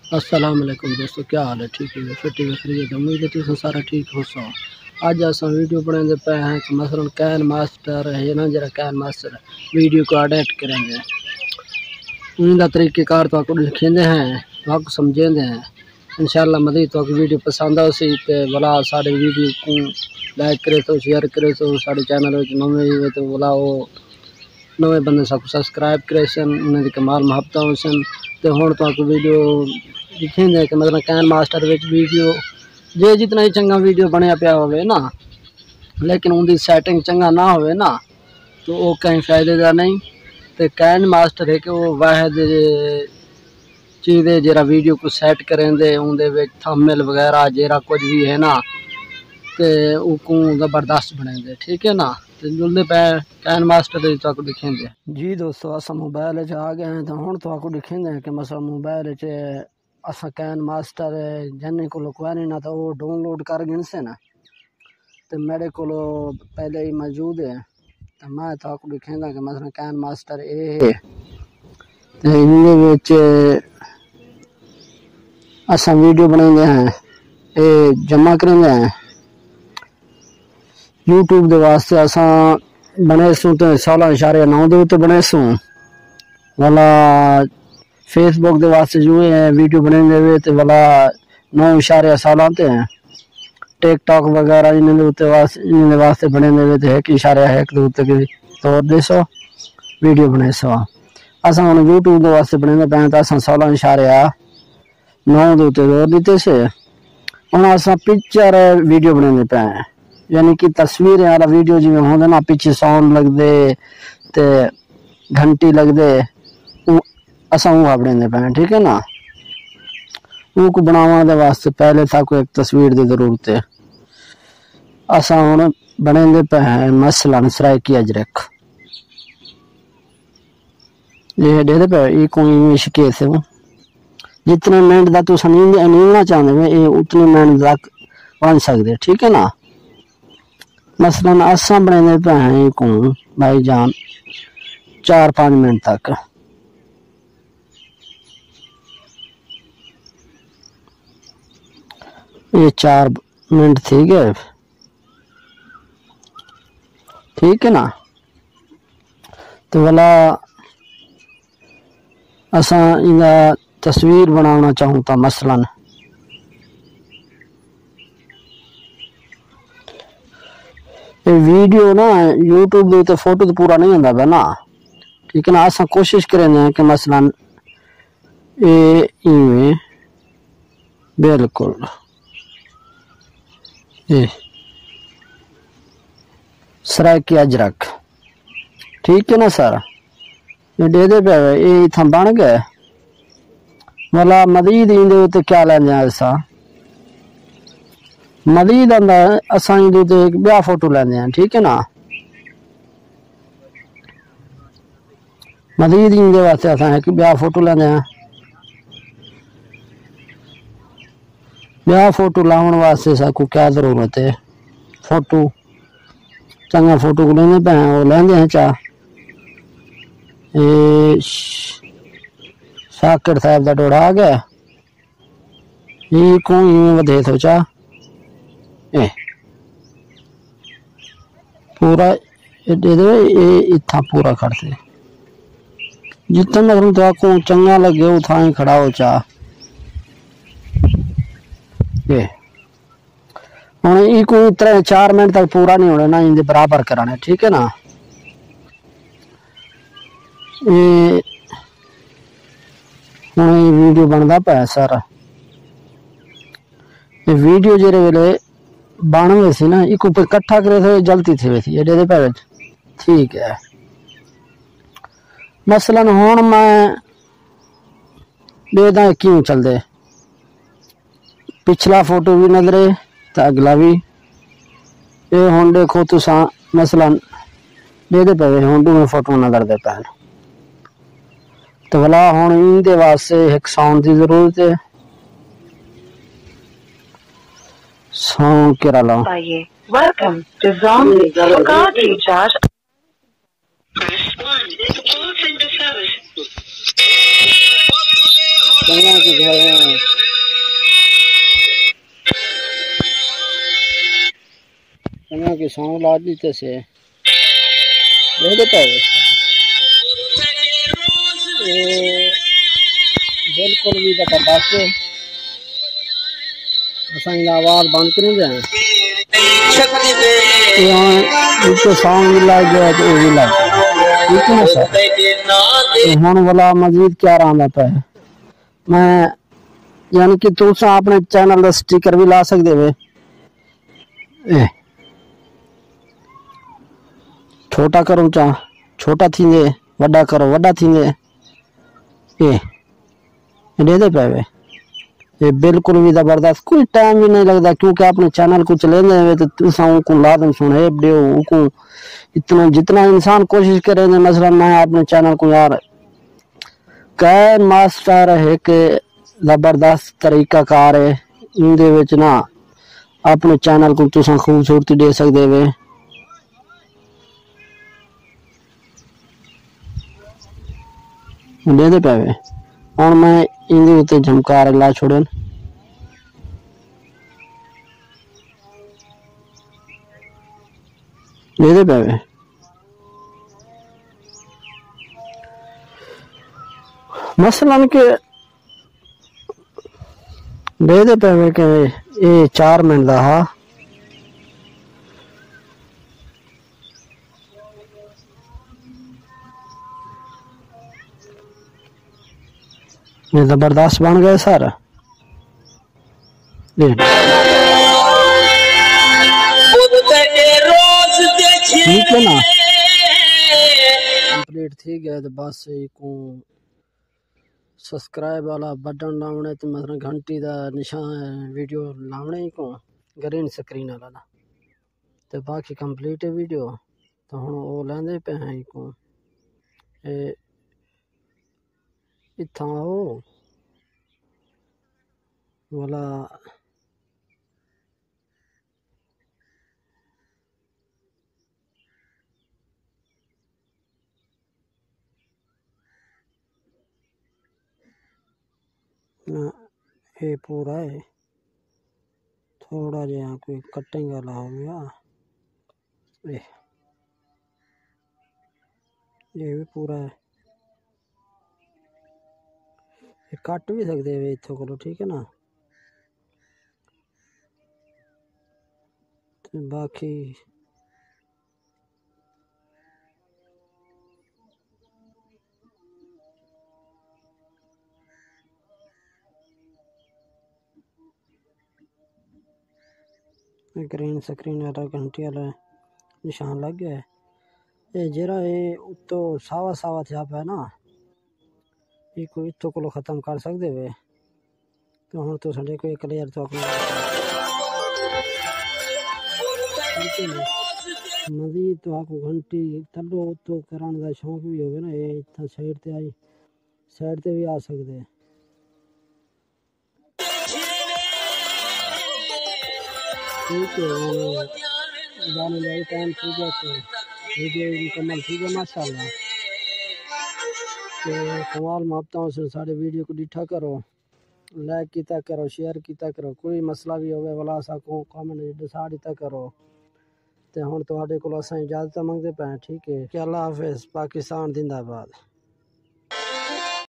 अस्सलाम वालेकुम दोस्तों, क्या हाल है? ठीक है, फिट खरीद उम्मीद है तुम सारा ठीक हो सो। अज अस वीडियो बनाते पे हैं कि मसलन कैन मास्टर है ना, जरा कैन मास्टर वीडियो को एडिट करेंगे उनका तरीक़ेकार तो आपको दिखेंदे हैं, तो आपको समझेंदे हैं। इंशाल्लाह मज़ीद तो वीडियो पसंद आ सी ते भला सारे वीडियो को लाइक करे तो शेयर करे तो सारे चैनल नवे तो भला वो नवे बंदे सब सब्सक्राइब करे सन उन्हें कमाल मुहब्बत हो सन। तो हुण तो आपको वीडियो दिखेंगे कि मतलब कैन मास्टर विच वीडियो जे जितना ही चंगा वीडियो बनया पिया होवे ना, लेकिन उनकी सैटिंग चंगा ना होवे ना तो वो कहीं फायदे का नहीं। तो कैन मास्टर है कि वो वाहद चीज़ है जरा वीडियो को सैट करेंदे उनके थंबनेल वगैरह जरा कुछ भी है ना तो ज़बरदस्त बनेंगे, ठीक है ना। तो जुलते पे कैन मास्टर तो आपको दिखेंगे जी दोस्तों, अस मोबाइल आ गए हैं। तो हूँ तो आपको दिखेंगे कि मसला मोबाइल अस कैन मास्टर जन को कोई नहीं ना तो वो डाउनलोड कर गिनसे ना, तो मेरे को पहले ही मौजूद है। तो मैं तो आपको दिखेंगा कि मसला कैन मास्टर ए है तो इनके अस वीडियो बनाते हैं, ये जमा करेंगे हैं यूट्यूब के वास्ते। असा बने सूँ तो 16.9 के बने सूँ वाला फेसबुक के वास्ते जो है वीडियो बनेंगे हुए तो वाला 9.16 ते हैं। टिकटॉक वगैरह इन्हें वास्ते बनेंगे हुए तो 1.1 के तौर दे सो वीडियो बने सो। असा हम यूट्यूब के वास्ते बने पे तो अस 16.9 के तौर दीते से हम अस पिक्चर वीडियो बने पे हैं, यानी कि तस्वीर वाला वीडियो जिमें होंगे ना, पिछे साउंड लगते तो घंटी लगते असा वो बने पे हैं, ठीक है ना। वो बनाने वास्ते पहले तक एक तस्वीर की जरूरत है। असा हम बने पे हैं मसलन सरायकी अजरक ये दे पे ये कोई शिकेत है जितने मिनट का तुम नींदना चाहते हो उतने मिनट तक बन सकते, ठीक है ना। मसलन असा बने पे हैं को भाई जान 4-5 मिनट तक ये 4 मिनट ठीक है ना। तो वाला असा इनका तस्वीर बनाना चाहूँ तो मसलन वीडियो ना यूट्यूब तो फोटो तो पूरा नहीं होता ना, ठीक है ना। असा कोशिश करेंगे कि मसलन ये बिल्कुल ये सरायकी अजरक, ठीक है ना सर। ये दे दे पे ये इतना बन गए वाला मजीद इंदे क्या लेंगे ऐसा मजीद अंदर असा एक ब्याह फोटो लेंगे हैं, ठीक है ना। मजीद इंदे वास्ते असा एक ब्याह फोटो लेंगे हैं। ब्याह फोटो लाने वास्ते सबको क्या जरूरत है, फोटो चंगा फोटो को लेने पे हैं वो लेंगे हैं चाह साकिर साहब का डोड़ा आ गया ये को वधे तो चाह पूरा दे दे ये इतना पूरा करते जितना मतलब तो आपको चंगा लगे उतना ही खड़ा हो चाह ये हम को 4 मिनट तक पूरा नहीं होना ना, इनके बराबर कराने, ठीक है ना। ये वीडियो बनता पाया सारा ये वीडियो जेरे वेले बन गए सी ना एक ऊपर इकट्ठा करे थे जल्दी थी वैसी ये दे पे ठीक है। मसलन हुण मैं बेदा क्यों चलते पिछला फोटो भी नजरे तो अगला भी ये हुण देखो तुसा मसलन दे पे हुण में फोटो नजर दे पे तो भला हुण इनके वास्ते एक साउंड की जरूरत है। साउंड केरा लाओ welcome to zombie card recharge press 1 to call center service चंगा की घर चंगा की सॉन्ग ला दी से देते बिल्कुल भी जबरदस्त आवाज बंद करें जाए तो सॉन्ग भी लग गया तो भी लग ठीक है सर हम वाला मजीद क्या रहा पे मैं यानी कि तुस अपने चैनल का स्टिकर भी ला सकते वे छोटा करो चा छोटा थींदे वड्डा करो वड्डा थींदे दे पे ये बिल्कुल भी जबरदस्त कोई टाइम भी नहीं लगता क्योंकि अपने चैनल को चले हुए तो तुसाओं को लादम सुने को इतना जितना इंसान कोशिश करे मसलन मैं अपने चैनल को यार कैन मास्टर है कि जबरदस्त तरीकाकार है इनदे विच ना अपने चैनल को तुसा खूबसूरती दे सकते वे दे पे और मैं इनके उत्ते झमकार ला छोड़न दे पे मसलन के दे पे के ये 4 मिनट का हा ये जबरदस्त बन गए सर ठीक है ना कंप्लीट थी गया तो बस को सब्सक्राइब वाला बटन लाने तो मतलब घंटी का निशान वीडियो लाने ही को ग्रीन स्क्रीन वाला ना तो बाकी कंप्लीट है वीडियो तो हम वो लेंदे पे हैं को इतना हो वाला ये पूरा है थोड़ा जहा कोई कटिंग वाला हो गया ये भी पूरा है ये कट भी सकते हैं इतों को ठीक है ना तो बाकी ग्रीन स्क्रीन वाला घंटी वाला निशान लग गया है ये जरा ये उत्तो सावा सावा थे आप है ना ये कोई इतों को ख़त्म कर सकते वे तो हम तो संडे को क्लियर तो अपना मजीद तो आपको घंटी थलो तो कराने का शौक भी होगा ना ये इतना साइड ते आई साइड ते भी आ सकते हैं ठीक है जाने जाए टाइम ठीक है तो वीडियो मुकम्मल ठीक है माशाल्लाह तो कमाल मोहब्बतों से सारे वीडियो को डिठा करो लाइक किया करो शेयर किया करो कोई मसला भी होवे वाला सको कमेंट डिसाइड दिता करो तो हुण तुहाडे कोल असां इजाजत मंगदे पे ठीक है कि अल्लाह हाफिज़ पाकिस्तान जिंदाबाद।